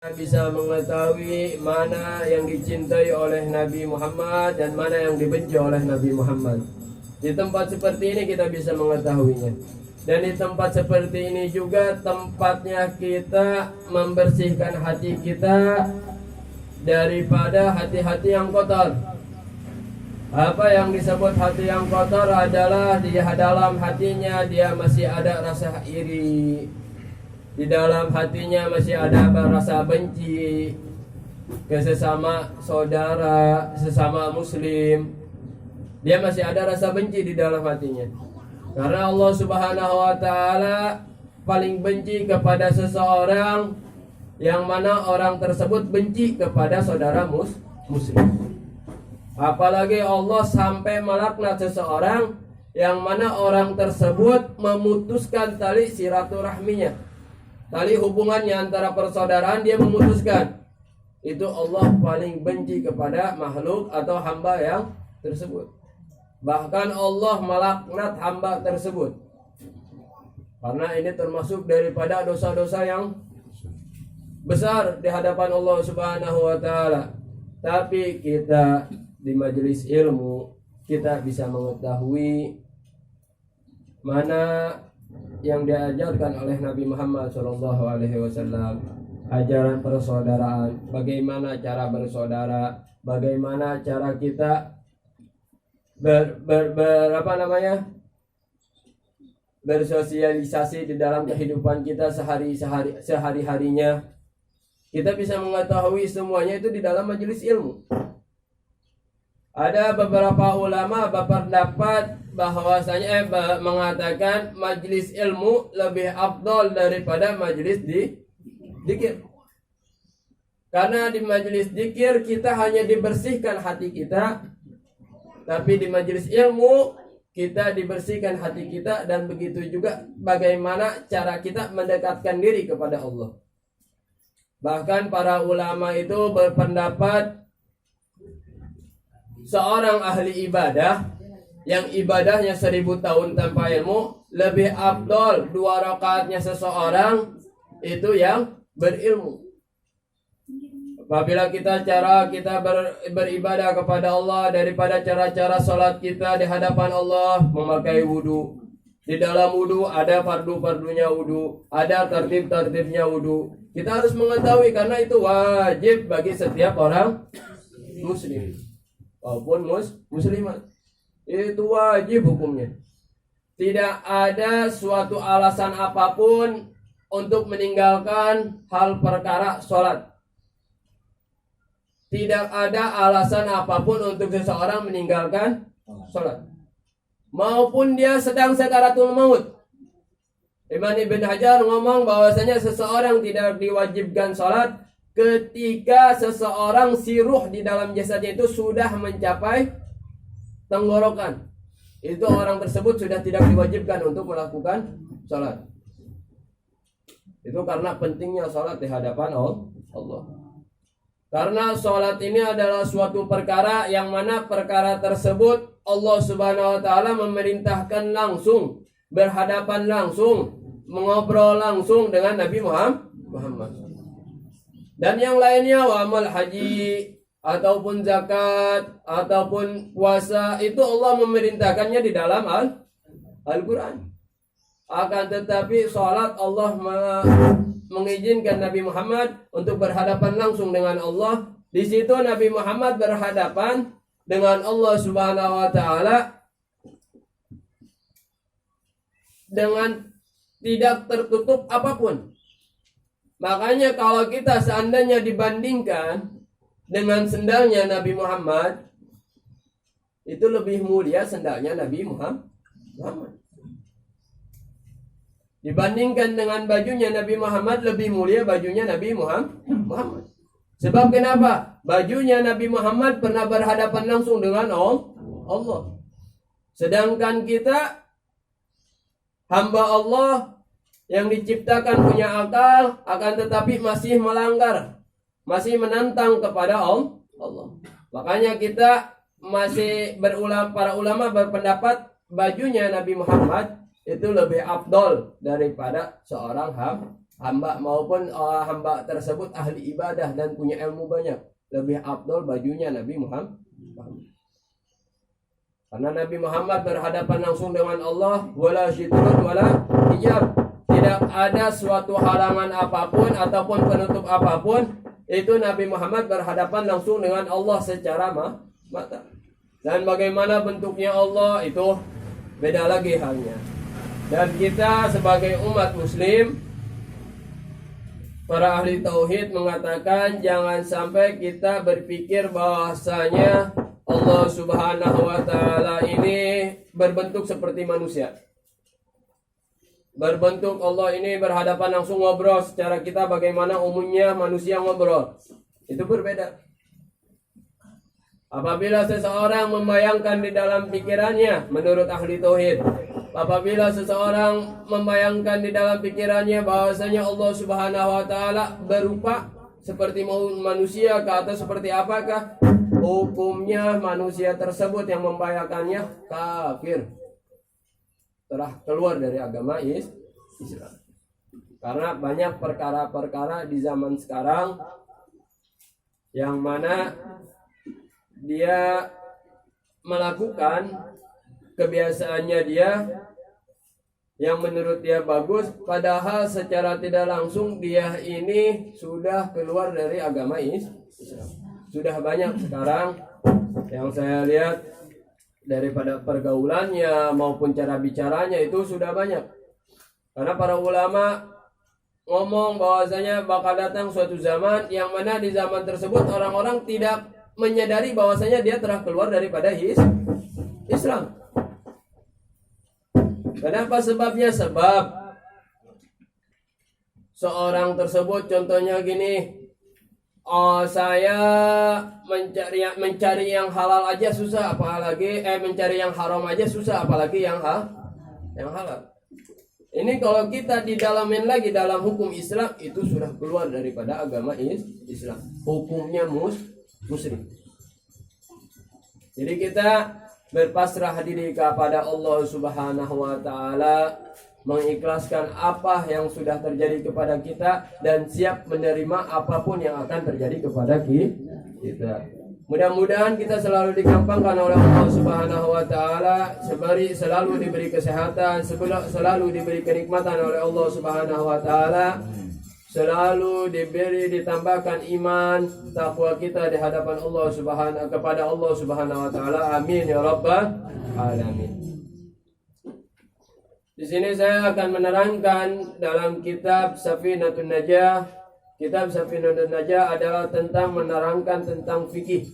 bisa mengetahui mana yang dicintai oleh Nabi Muhammad dan mana yang dibenci oleh Nabi Muhammad. Di tempat seperti ini kita bisa mengetahuinya. Dan di tempat seperti ini juga tempatnya kita membersihkan hati kita daripada hati-hati yang kotor. Apa yang disebut hati yang kotor adalah di dalam hatinya dia masih ada rasa iri, di dalam hatinya masih ada rasa benci ke sesama saudara, sesama muslim. Dia masih ada rasa benci di dalam hatinya. Karena Allah Subhanahu wa taala paling benci kepada seseorang yang mana orang tersebut benci kepada saudara muslim. Apalagi Allah sampai melaknat seseorang yang mana orang tersebut memutuskan tali silaturahminya, tali hubungannya antara persaudaraan dia memutuskan. Itu Allah paling benci kepada makhluk atau hamba yang tersebut. Bahkan Allah melaknat hamba tersebut, karena ini termasuk daripada dosa-dosa yang besar di hadapan Allah Subhanahu wa taala. Tapi kita di majelis ilmu kita bisa mengetahui mana yang diajarkan oleh Nabi Muhammad SAW, ajaran persaudaraan, bagaimana cara bersaudara, bagaimana cara kita bersosialisasi di dalam kehidupan kita sehari-harinya. Kita bisa mengetahui semuanya itu di dalam majelis ilmu. Ada beberapa ulama berpendapat bahwasanya mengatakan majelis ilmu lebih afdal daripada majelis dzikir. Karena di majelis dzikir kita hanya dibersihkan hati kita, tapi di majelis ilmu kita dibersihkan hati kita, dan begitu juga bagaimana cara kita mendekatkan diri kepada Allah. Bahkan para ulama itu berpendapat seorang ahli ibadah yang ibadahnya 1000 tahun tanpa ilmu lebih afdal 2 rakaatnya seseorang itu yang berilmu. Apabila kita beribadah kepada Allah daripada cara-cara sholat kita di hadapan Allah, memakai wudu. Di dalam wudu ada fardu-fardunya wudu, ada tertib-tertibnya wudu. Kita harus mengetahui karena itu wajib bagi setiap orang muslim maupun muslimat. Itu wajib hukumnya. Tidak ada suatu alasan apapun untuk meninggalkan hal perkara sholat. Tidak ada alasan apapun untuk seseorang meninggalkan sholat. Maupun dia sedang sakaratul maut. Imam Ibn Hajar ngomong bahwasanya seseorang tidak diwajibkan sholat ketika seseorang si ruh di dalam jasadnya itu sudah mencapai tenggorokan. Itu orang tersebut sudah tidak diwajibkan untuk melakukan sholat. Itu karena pentingnya sholat di hadapan Allah. Karena sholat ini adalah suatu perkara yang mana perkara tersebut Allah Subhanahu wa taala memerintahkan langsung, berhadapan langsung, mengobrol langsung dengan Nabi Muhammad. Dan yang lainnya, amal haji ataupun zakat ataupun puasa itu Allah memerintahkannya di dalam Al-Qur'an. Akan tetapi sholat Allah mengizinkan Nabi Muhammad untuk berhadapan langsung dengan Allah. Di situ Nabi Muhammad berhadapan dengan Allah Subhanahu wa taala dengan tidak tertutup apapun. Makanya kalau kita seandainya dibandingkan dengan sendalnya Nabi Muhammad, itu lebih mulia sendalnya Nabi Muhammad. Dibandingkan dengan bajunya Nabi Muhammad, lebih mulia bajunya Nabi Muhammad. Sebab kenapa? Bajunya Nabi Muhammad pernah berhadapan langsung dengan Allah. Sedangkan kita hamba Allah yang diciptakan punya akal, akan tetapi masih melanggar, masih menantang kepada Allah. Makanya kita para ulama berpendapat bajunya Nabi Muhammad itu lebih afdol daripada seorang hamba maupun hamba tersebut ahli ibadah dan punya ilmu banyak, lebih afdol bajunya Nabi Muhammad. Karena Nabi Muhammad berhadapan langsung dengan Allah, wala syitrun wala hijab. Tidak ada suatu halangan apapun ataupun penutup apapun. Itu Nabi Muhammad berhadapan langsung dengan Allah secara mata. Dan bagaimana bentuknya Allah itu beda lagi halnya. Dan kita sebagai umat muslim, para ahli tauhid mengatakan jangan sampai kita berpikir bahwasanya Allah Subhanahu wa taala ini berbentuk seperti manusia. Berbentuk Allah ini berhadapan langsung ngobrol secara kita bagaimana umumnya manusia ngobrol. Itu berbeda. Apabila seseorang membayangkan di dalam pikirannya menurut ahli tauhid, apabila seseorang membayangkan di dalam pikirannya bahwasanya Allah Subhanahu wa taala berupa seperti manusia atau seperti apakah, hukumnya manusia tersebut yang membayangkannya kafir, telah keluar dari agama Islam. Karena banyak perkara-perkara di zaman sekarang yang mana dia melakukan kebiasaannya dia yang menurut dia bagus, padahal secara tidak langsung dia ini sudah keluar dari agama Islam. Sudah banyak sekarang yang saya lihat daripada pergaulannya maupun cara bicaranya itu sudah banyak. Karena para ulama ngomong bahwasanya bakal datang suatu zaman yang mana di zaman tersebut orang-orang tidak menyadari bahwasanya dia telah keluar daripada Islam. Kenapa sebabnya? Sebab seorang tersebut contohnya gini, saya mencari yang halal aja susah, apalagi mencari yang haram aja susah, apalagi yang halal. Ini kalau kita didalamin lagi dalam hukum Islam, itu sudah keluar daripada agama Islam. Hukumnya musyrik. Jadi kita berpasrah diri kepada Allah Subhanahu wa taala, mengikhlaskan apa yang sudah terjadi kepada kita dan siap menerima apapun yang akan terjadi kepada kita. Mudah-mudahan kita selalu digampangkan oleh Allah Subhanahu wa taala, selalu diberi kesehatan, selalu diberi kenikmatan oleh Allah Subhanahu wa taala, selalu ditambahkan iman takwa kita di hadapan Allah kepada Allah Subhanahu wa taala. Amin ya rabbal alamin. Di sini saya akan menerangkan dalam kitab Safinatun Najah. Kitab Safinatun Najah adalah tentang menerangkan tentang fikih.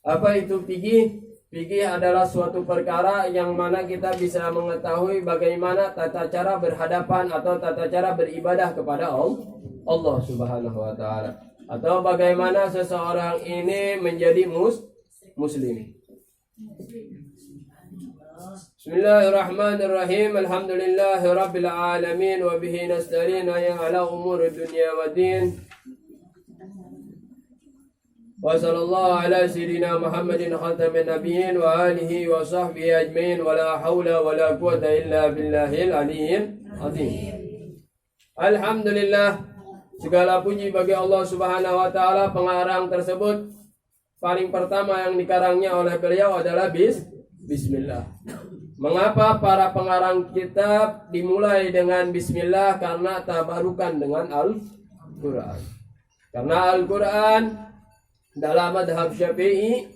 Apa itu fikih? Fikih adalah suatu perkara yang mana kita bisa mengetahui bagaimana tata cara berhadapan atau tata cara beribadah kepada Allah Subhanahu wa taala, atau bagaimana seseorang ini menjadi muslim. Bismillahirrahmanirrahim. Alhamdulillahirabbil alamin wa bihi nasta'in ala umuri dunya waddin. Wa sallallahu ala sayyidina Muhammadin khatamin nabiyyin wa alihi wa sahbihi ajmain wa la haula wa la quwwata illa billahil aliyyil azim. Alhamdulillah, segala puji bagi Allah Subhanahu wa taala. Pengarang tersebut paling pertama yang dikarangnya oleh beliau adalah bismillah. Mengapa para pengarang kitab dimulai dengan bismillah? Karena tabarukan dengan Al-Quran. Karena Al-Quran dalam madhab Syafi'i,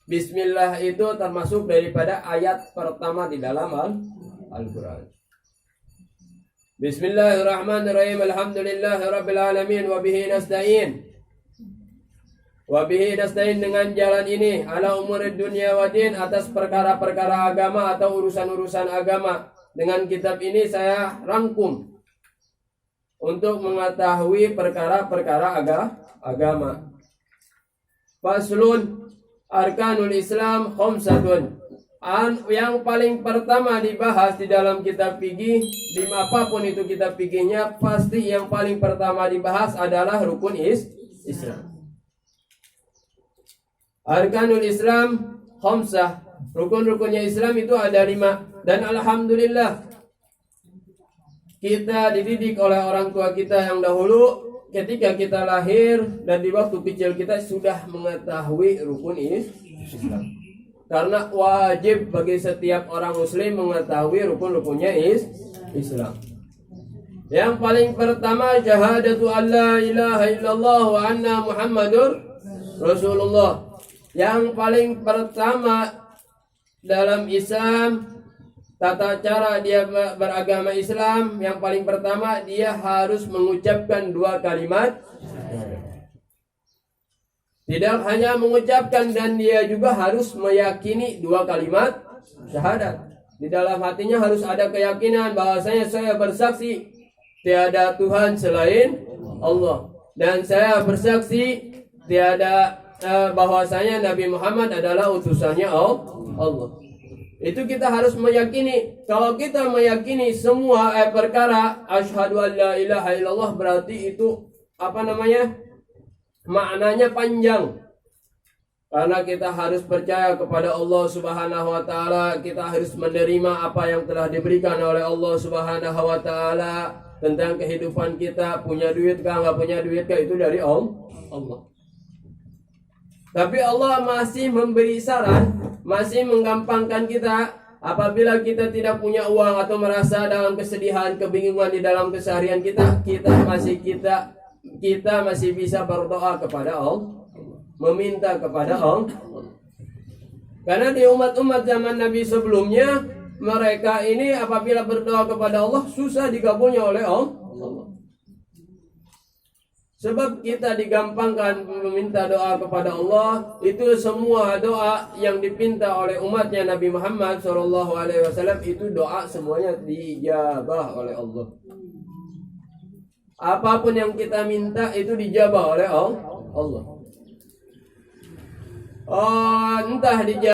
bismillah itu termasuk daripada ayat pertama di dalam Al-Quran. Bismillahirrahmanirrahim. Alhamdulillahirabbil alamin wa bihi nasta'in. Wa bihi nasta'in, dengan jalan ini, ala umurid dunia wa din, atas perkara-perkara agama atau urusan-urusan agama. Dengan kitab ini saya rangkum untuk mengetahui perkara-perkara agama. Faslun arkanul Islam khamsatun. Yang paling pertama dibahas di dalam kitab fikih, di apapun itu kitab fikihnya, pasti yang paling pertama dibahas adalah rukun Islam. Arkanul Islam khamsah. Rukun-rukunnya Islam itu ada 5. Dan alhamdulillah kita dididik oleh orang tua kita yang dahulu ketika kita lahir dan di waktu kecil kita sudah mengetahui rukun Islam. Karena wajib bagi setiap orang muslim mengetahui rukun-rukunnya Islam. Yang paling pertama syahadatu alla ilaha illallah wa anna Muhammadur Rasulullah. Yang paling pertama dalam Islam, tata cara dia beragama Islam, yang paling pertama dia harus mengucapkan 2 kalimat. Tidak hanya mengucapkan, dan dia juga harus meyakini 2 kalimat syahadat. Di dalam hatinya harus ada keyakinan bahwasanya saya bersaksi tiada Tuhan selain Allah, dan saya bersaksi tiada bahwasanya Nabi Muhammad adalah utusannya Allah. Itu kita harus meyakini. Kalau kita meyakini semua perkara asyhadu an la ilaha illallah, berarti itu maknanya panjang. Karena kita harus percaya kepada Allah Subhanahu wa taala, kita harus menerima apa yang telah diberikan oleh Allah Subhanahu wa taala tentang kehidupan kita. Punya duit kah, enggak punya duit kah, itu dari Allah. Tapi Allah masih memberi saran, masih menggampangkan kita. Apabila kita tidak punya uang atau merasa dalam kesedihan, kebingungan di dalam keseharian kita masih bisa berdoa kepada Allah, meminta kepada Allah. Karena di umat-umat zaman Nabi sebelumnya, mereka ini apabila berdoa kepada Allah susah dikabulnya oleh Allah. Sebab kita digampangkan meminta doa kepada Allah. Itu semua doa yang dipinta oleh umatnya Nabi Muhammad SAW, itu doa semuanya dijabah oleh Allah. Apapun yang kita minta itu dijabah oleh Allah. Entah dijabah